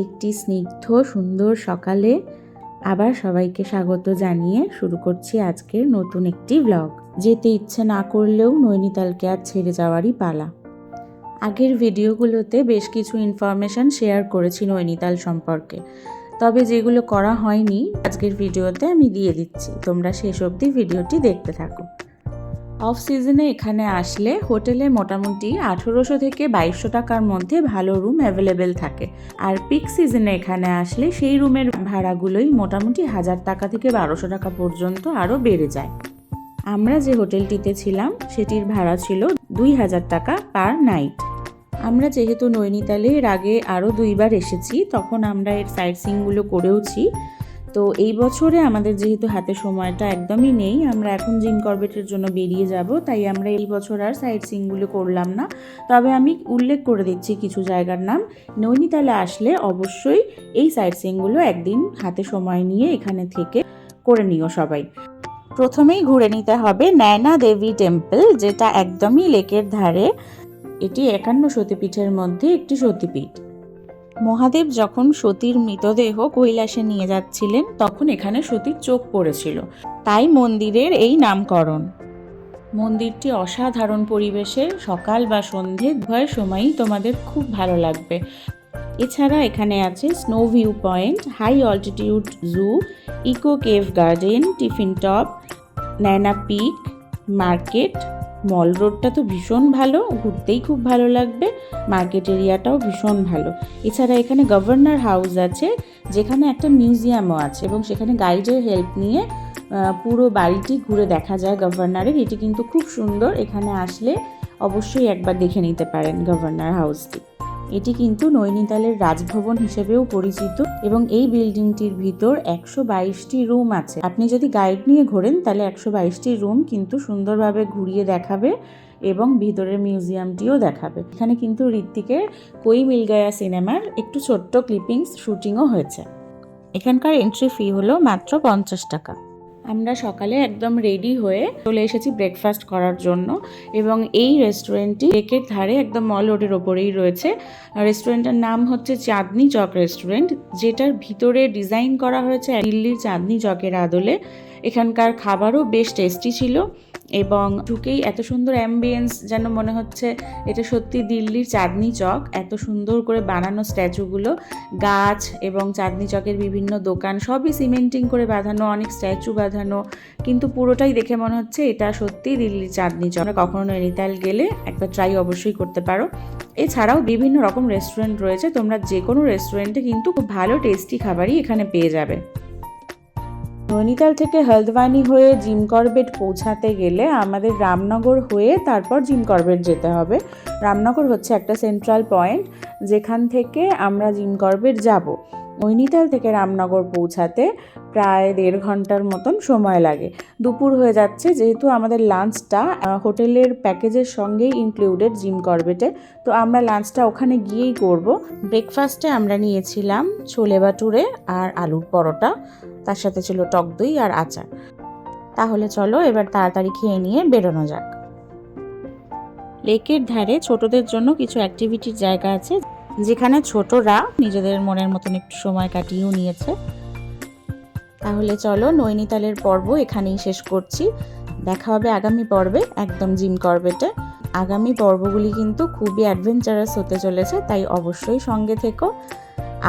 একটি স্নিগ্ধ সুন্দর সকালে আবার সবাইকে স্বাগত জানিয়ে শুরু করছি আজকের নতুন একটি ব্লগ। যেতে ইচ্ছে না করলেও নৈনিতালকে আর ছেড়ে যাওয়ারই পালা। আগের ভিডিওগুলোতে বেশ কিছু ইনফরমেশন শেয়ার করেছি নৈনিতাল সম্পর্কে, তবে যেগুলো করা হয়নি আজকের ভিডিওতে আমি দিয়ে দিচ্ছি। তোমরা শেষ অবধি ভিডিওটি দেখতে থাকো। অফ সিজনে এখানে আসলে হোটেলে মোটামুটি 1800 থেকে 2200 টাকার মধ্যে ভালো রুম অ্যাভেলেবেল থাকে, আর পিক সিজনে এখানে আসলে সেই রুমের ভাড়াগুলোই মোটামুটি 1000 টাকা থেকে 1200 টাকা পর্যন্ত আরও বেড়ে যায়। আমরা যে হোটেলটিতে ছিলাম সেটির ভাড়া ছিল 2000 টাকা পার নাইট। আমরা যেহেতু নৈনিতালে এর আগে আরও 2বার এসেছি, তখন আমরা এর সাইট সিইংগুলো করেওছি। তো এই বছরে আমাদের যেহেতু হাতে সময়টা একদমই নেই, আমরা এখন জিম করবেটের জন্য বেরিয়ে যাব, তাই আমরা এই বছর আর সাইট সিইংগুলো করলাম না। তবে আমি উল্লেখ করে দিচ্ছি কিছু জায়গার নাম। নৈনিতালে আসলে অবশ্যই এই সাইট সিইংগুলো একদিন হাতে সময় নিয়ে এখানে থেকে করে নিও সবাই। প্রথমেই ঘুরে নিতে হবে নয়না দেবী টেম্পল, যেটা একদমই লেকের ধারে। এটি 51 সতীপীঠের মধ্যে একটি সতীপীঠ। মহাদেব যখন সতীর মৃতদেহ কৈলাসে নিয়ে যাচ্ছিলেন তখন এখানে সতীর চোখ পড়েছিল, তাই মন্দিরের এই নামকরণ। মন্দিরটি অসাধারণ পরিবেশে, সকাল বা সন্ধে উভয় সময়ই তোমাদের খুব ভালো লাগবে। এছাড়া এখানে আছে snow view point, high altitude zoo, eco cave garden, tiffin top, Naina peak, market. Mall রোডটা তো ভীষণ ভালো, ঘুরতেই খুব ভালো লাগবে। মার্কেট এরিয়াটাও ভীষণ ভালো। এছাড়া এখানে গভর্নর হাউস আছে, যেখানে একটা মিউজিয়ামও আছে, এবং সেখানে গাইডের হেল্প নিয়ে পুরো বাড়িটি ঘুরে দেখা যায় গভর্নরের। এটি কিন্তু খুব সুন্দর, এখানে আসলে অবশ্যই একবার দেখে নিতে পারেন গভর্নর হাউসটি। এটি কিন্তু নৈনিতালের রাজভবন হিসেবেও পরিচিত, এবং এই বিল্ডিংটির ভিতর 122টি রুম আছে। আপনি যদি গাইড নিয়ে ঘোরেন তাহলে 122টি রুম কিন্তু সুন্দরভাবে ঘুরিয়ে দেখাবে, এবং ভিতরের মিউজিয়ামটিও দেখাবে। এখানে কিন্তু ঋত্বিকের কোই মিল গায়া সিনেমার একটু ছোট্ট ক্লিপিংস শুটিংও হয়েছে। এখানকার এন্ট্রি ফি হলো মাত্র 50 টাকা। আমরা সকালে একদম রেডি হয়ে চলে এসেছি ব্রেকফাস্ট করার জন্য, এবং এই রেস্টুরেন্টটি লেকের ধারে একদম মল রোডের ওপরেই রয়েছে। রেস্টুরেন্টের নাম হচ্ছে চাঁদনি চক রেস্টুরেন্ট, যেটার ভিতরে ডিজাইন করা হয়েছে দিল্লির চাঁদনি চকের আদলে। এখানকার খাবারও বেশ টেস্টি ছিল, এবং ঢুকেই এত সুন্দর অ্যাম্বিয়েন্স, যেন মনে হচ্ছে এটা সত্যি দিল্লির চাঁদনি চক। এত সুন্দর করে বানানো স্ট্যাচুগুলো, গাছ এবং চাঁদনি চকের বিভিন্ন দোকান সবই সিমেন্টিং করে বাঁধানো, অনেক স্ট্যাচু বাঁধানো, কিন্তু পুরোটাই দেখে মনে হচ্ছে এটা সত্যি দিল্লির চাঁদনি চক। আমরা কখনো নৈনিতাল গেলে একবার ট্রাই অবশ্যই করতে পারো। এছাড়াও বিভিন্ন রকম রেস্টুরেন্ট রয়েছে, তোমরা যে কোনো রেস্টুরেন্টে কিন্তু খুব ভালো টেস্টি খাবারই এখানে পেয়ে যাবে। নৈনিতাল থেকে হলদওয়ানি হয়ে জিম করবেট পৌঁছাতে গেলে আমাদের রামনগর হয়ে তারপর জিম করবেট যেতে হবে। রামনগর হচ্ছে একটা সেন্ট্রাল পয়েন্ট, যেখান থেকে আমরা জিম করবেট যাব। নৈনিতাল থেকে রামনগর পৌঁছাতে প্রায় 1.5 ঘন্টার মতন সময় লাগে। দুপুর হয়ে যাচ্ছে, যেহেতু আমাদের লাঞ্চটা হোটেলের প্যাকেজের সঙ্গেই ইনক্লুডেড জিম করবেটে, তো আমরা লাঞ্চটা ওখানে গিয়েই করব। ব্রেকফাস্টে আমরা নিয়েছিলাম ছোলে বাটুরে আর আলুর পরোটা, তার সাথে ছিল টক দই আর আচার। তাহলে চলো এবার তাড়াতাড়ি খেয়ে নিয়ে বেরোনো যাক। লেকের ধারে ছোটদের জন্য কিছু অ্যাক্টিভিটির জায়গা আছে, যেখানে ছোটরা নিজেদের মনের মতন একটু সময় কাটিয়েও নিয়েছে। তাহলে চলো নৈনিতালের পর্ব এখানেই শেষ করছি। দেখা হবে আগামী পর্বে একদম জিম করবেটে। আগামী পর্বগুলি কিন্তু খুবই অ্যাডভেঞ্চারাস হতে চলেছে, তাই অবশ্যই সঙ্গে থেকো।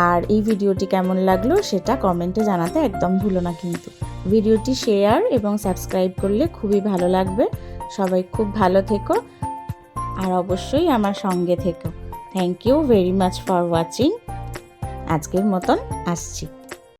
আর এই ভিডিওটি কেমন লাগলো সেটা কমেন্টে জানাতে একদম ভুলো না কিন্তু। ভিডিওটি শেয়ার এবং সাবস্ক্রাইব করলে খুবই ভালো লাগবে। সবাই খুব ভালো থেকো, আর অবশ্যই আমার সঙ্গে থেকো। Thank you very much for watching. আজকের মতন আসছি।